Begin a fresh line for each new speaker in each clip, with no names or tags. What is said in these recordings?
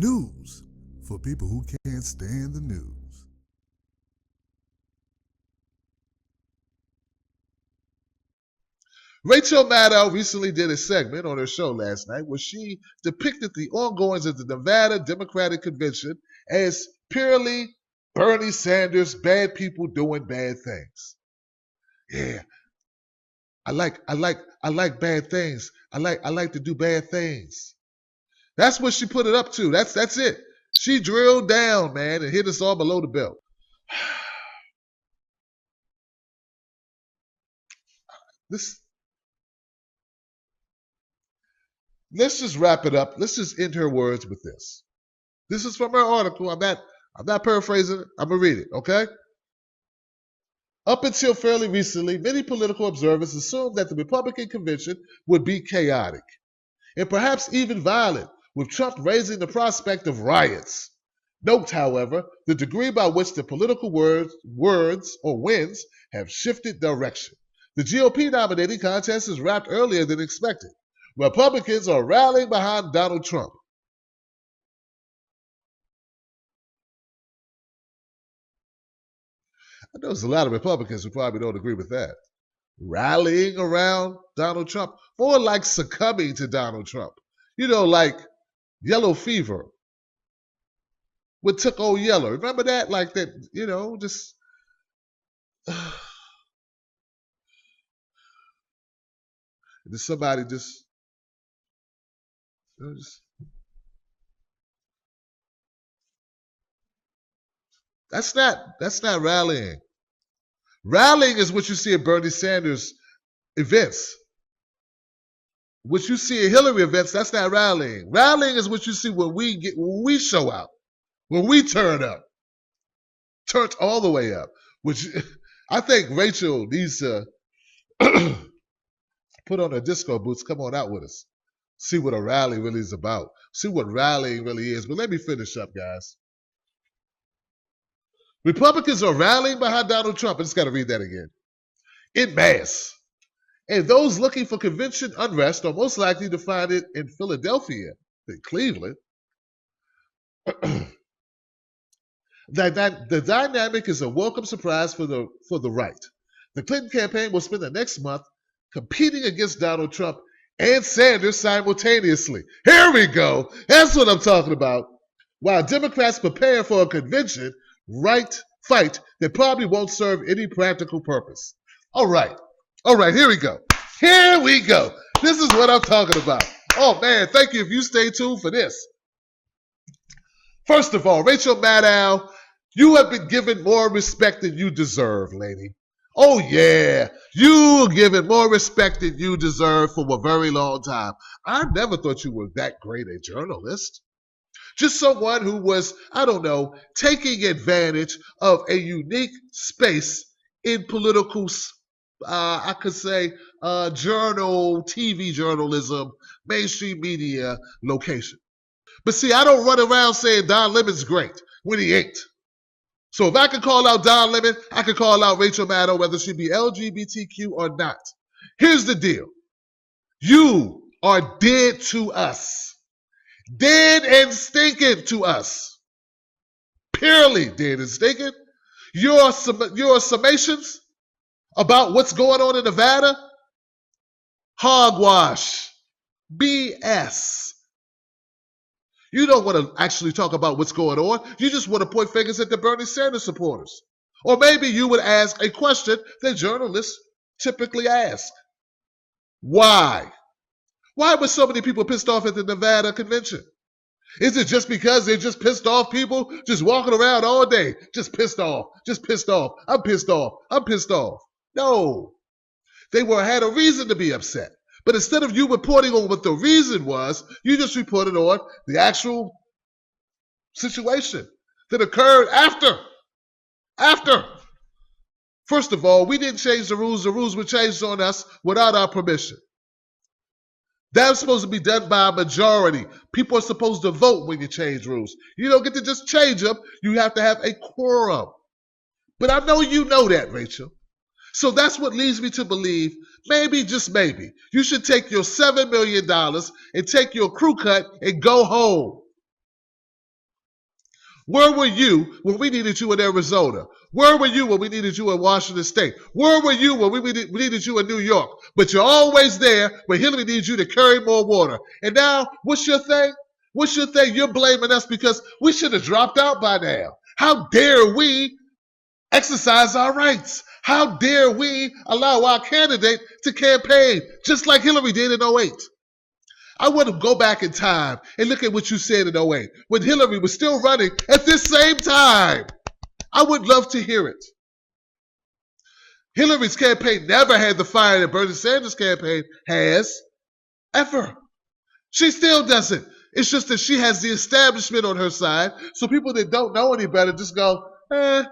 News for people who can't stand the news.
Rachel Maddow recently did a segment on her show last night where she depicted the ongoings of the Nevada Democratic Convention as purely Bernie Sanders, bad people doing bad things. Yeah, I like bad things. I like to do bad things. That's what she put it up to. That's it. She drilled down, man, and hit us all below the belt. Let's just wrap it up. Let's just end her words with this. This is from her article. I'm not paraphrasing it. I'm gonna read it, okay? Up until fairly recently, many political observers assumed that the Republican convention would be chaotic and perhaps even violent, with Trump raising the prospect of riots. Note, however, the degree by which the political words or winds have shifted direction. The GOP nominating contest is wrapped earlier than expected. Republicans are rallying behind Donald Trump. I know there's a lot of Republicans who probably don't agree with that. Rallying around Donald Trump, more like succumbing to Donald Trump. You know, like yellow fever. What took old Yeller? Remember that? Like that, you know, just... somebody just... That's not rallying. Rallying is what you see at Bernie Sanders events. What you see at Hillary events, that's not rallying. Rallying is what you see when we show out, when we turn up, turned all the way up. Which I think Rachel needs to put on her disco boots, come on out with us. See what a rally really is about. See what rallying really is. But let me finish up, guys. Republicans are rallying behind Donald Trump. I just got to read that again. En masse. And those looking for convention unrest are most likely to find it in Philadelphia than Cleveland. The dynamic is a welcome surprise for the right. The Clinton campaign will spend the next month competing against Donald Trump and Sanders simultaneously. Here we go. That's what I'm talking about. While Democrats prepare for a convention fight that probably won't serve any practical purpose. All right, here we go. Here we go. This is what I'm talking about. Oh, man, thank you if you stay tuned for this. First of all, Rachel Maddow, you have been given more respect than you deserve, lady. Oh, yeah, you are given more respect than you deserve for a very long time. I never thought you were that great a journalist. Just someone who was, I don't know, taking advantage of a unique space in political, I could say, TV journalism, mainstream media location. But see, I don't run around saying Don Lemon's great when he ain't. So if I could call out Don Lemon, I could call out Rachel Maddow, whether she be LGBTQ or not. Here's the deal. You are dead to us. Dead and stinking to us. Purely dead and stinking. Your summations about what's going on in Nevada, hogwash, BS. You don't want to actually talk about what's going on. You just want to point fingers at the Bernie Sanders supporters. Or maybe you would ask a question that journalists typically ask. Why? Why were so many people pissed off at the Nevada convention? Is it just because they're just pissed off people just walking around all day? Just pissed off. I'm pissed off. No. They had a reason to be upset. But instead of you reporting on what the reason was, you just reported on the actual situation that occurred after. First of all, we didn't change the rules. The rules were changed on us without our permission. That's supposed to be done by a majority. People are supposed to vote when you change rules. You don't get to just change them. You have to have a quorum. But I know you know that, Rachel. So that's what leads me to believe, maybe, just maybe, you should take your $7 million and take your crew cut and go home. Where were you when we needed you in Arizona? Where were you when we needed you in Washington State? Where were you when we needed you in New York? But you're always there when Hillary needs you to carry more water. And now, what's your thing? What's your thing? You're blaming us because we should have dropped out by now. How dare we exercise our rights? How dare we allow our candidate to campaign just like Hillary did in 08? I want to go back in time and look at what you said in 08 when Hillary was still running at this same time. I would love to hear it. Hillary's campaign never had the fire that Bernie Sanders' campaign has, ever. She still doesn't. It's just that she has the establishment on her side, so people that don't know any better just go, I'm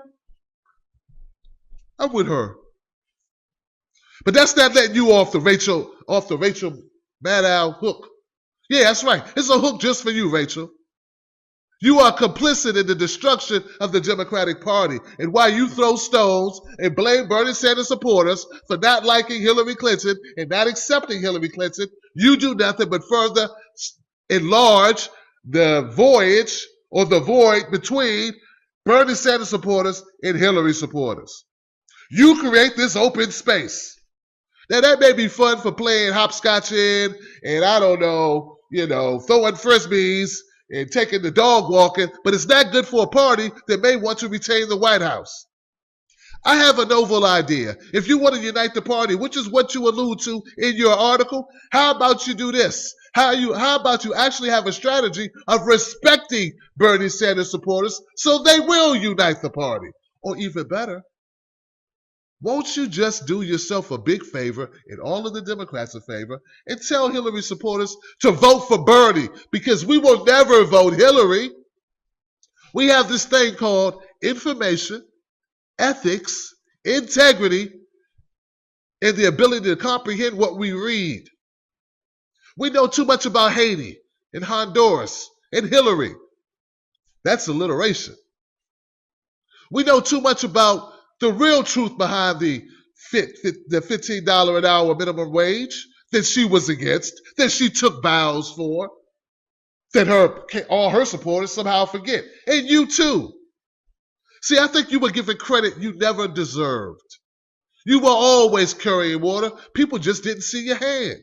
with her. But that's not letting you off the Rachel Maddow hook. Yeah, that's right. It's a hook just for you, Rachel. You are complicit in the destruction of the Democratic Party. And while you throw stones and blame Bernie Sanders supporters for not liking Hillary Clinton and not accepting Hillary Clinton, you do nothing but further enlarge the voyage or the void between Bernie Sanders supporters and Hillary supporters. You create this open space. Now, that may be fun for playing hopscotching and I don't know, throwing frisbees and taking the dog walking, but it's not good for a party that may want to retain the White House. I have a novel idea. If you want to unite the party, which is what you allude to in your article, how about you do this? How about you actually have a strategy of respecting Bernie Sanders supporters so they will unite the party? Or even better, won't you just do yourself a big favor and all of the Democrats a favor and tell Hillary supporters to vote for Bernie because we will never vote Hillary. We have this thing called information, ethics, integrity, and the ability to comprehend what we read. We know too much about Haiti and Honduras and Hillary. That's alliteration. We know too much about the real truth behind the $15 an hour minimum wage that she was against, that she took vows for, that all her supporters somehow forget. And you too. See, I think you were given credit you never deserved. You were always carrying water. People just didn't see your hand.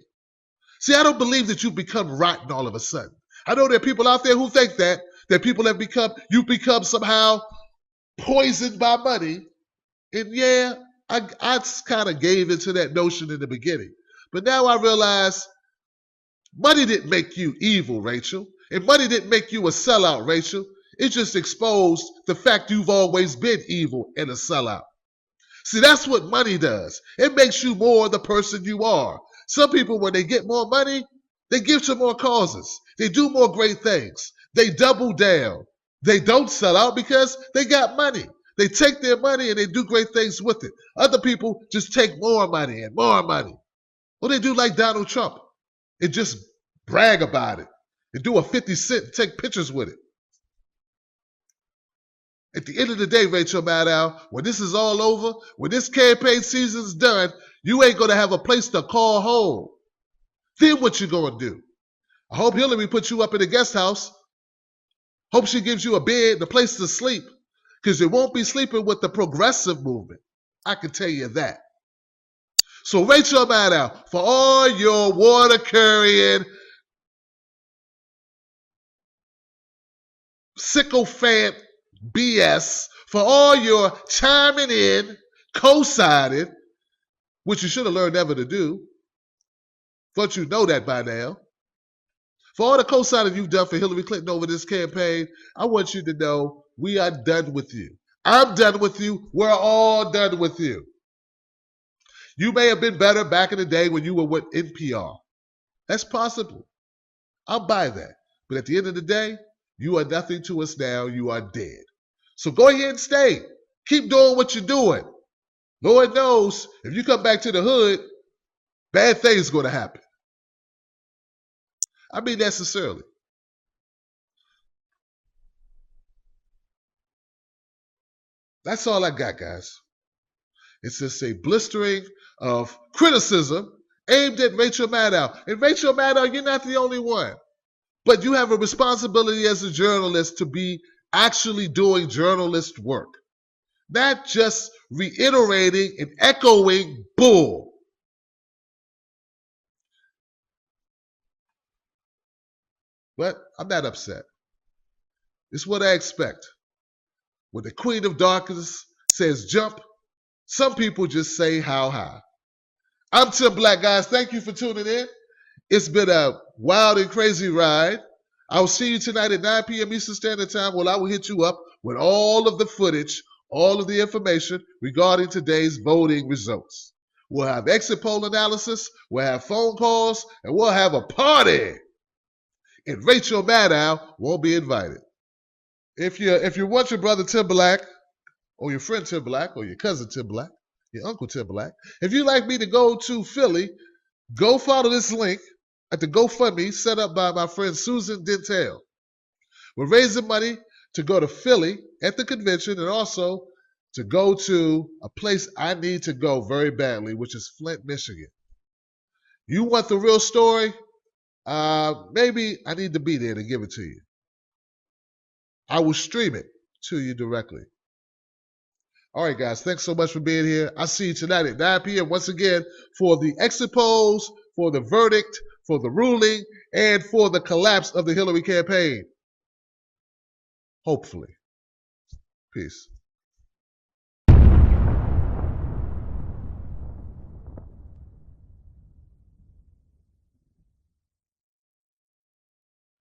See, I don't believe that you've become rotten all of a sudden. I know there are people out there who think that people you've become somehow poisoned by money. And yeah, I kind of gave into that notion in the beginning. But now I realize money didn't make you evil, Rachel. And money didn't make you a sellout, Rachel. It just exposed the fact you've always been evil and a sellout. See, that's what money does. It makes you more the person you are. Some people, when they get more money, they give to more causes. They do more great things. They double down. They don't sell out because they got money. They take their money and they do great things with it. Other people just take more money and more money. Well, they do like Donald Trump and just brag about it and do a 50 cent and take pictures with it. At the end of the day, Rachel Maddow, when this is all over, when this campaign season's done, you ain't going to have a place to call home. Then what you going to do? I hope Hillary puts you up in a guest house. Hope she gives you a bed, a place to sleep. Because you won't be sleeping with the progressive movement. I can tell you that. So Rachel Maddow, for all your water carrying, sycophant BS, for all your chiming in, co-signing, which you should have learned never to do. Thought you know that by now. For all the co-signing you've done for Hillary Clinton over this campaign, I want you to know we are done with you. I'm done with you. We're all done with you. You may have been better back in the day when you were with NPR. That's possible. I'll buy that. But at the end of the day, you are nothing to us now. You are dead. So go ahead and stay. Keep doing what you're doing. Lord knows, if you come back to the hood, bad things are going to happen. I mean that sincerely. That's all I got, guys. It's just a blistering of criticism aimed at Rachel Maddow. And Rachel Maddow, you're not the only one. But you have a responsibility as a journalist to be actually doing journalist work, not just reiterating and echoing bull. But I'm not upset. It's what I expect. When the Queen of Darkness says jump, some people just say how high. I'm Tim Black, guys. Thank you for tuning in. It's been a wild and crazy ride. I will see you tonight at 9 p.m. Eastern Standard Time. Well, I will hit you up with all of the footage, all of the information regarding today's voting results. We'll have exit poll analysis, we'll have phone calls, and we'll have a party. And Rachel Maddow won't be invited. If you want your brother Tim Black, or your friend Tim Black, or your cousin Tim Black, your uncle Tim Black, if you'd like me to go to Philly, go follow this link at the GoFundMe set up by my friend Susan Dentel. We're raising money to go to Philly at the convention and also to go to a place I need to go very badly, which is Flint, Michigan. You want the real story? Maybe I need to be there to give it to you. I will stream it to you directly. All right, guys, thanks so much for being here. I'll see you tonight at 9 p.m. once again for the exit polls, for the verdict, for the ruling, and for the collapse of the Hillary campaign. Hopefully. Peace.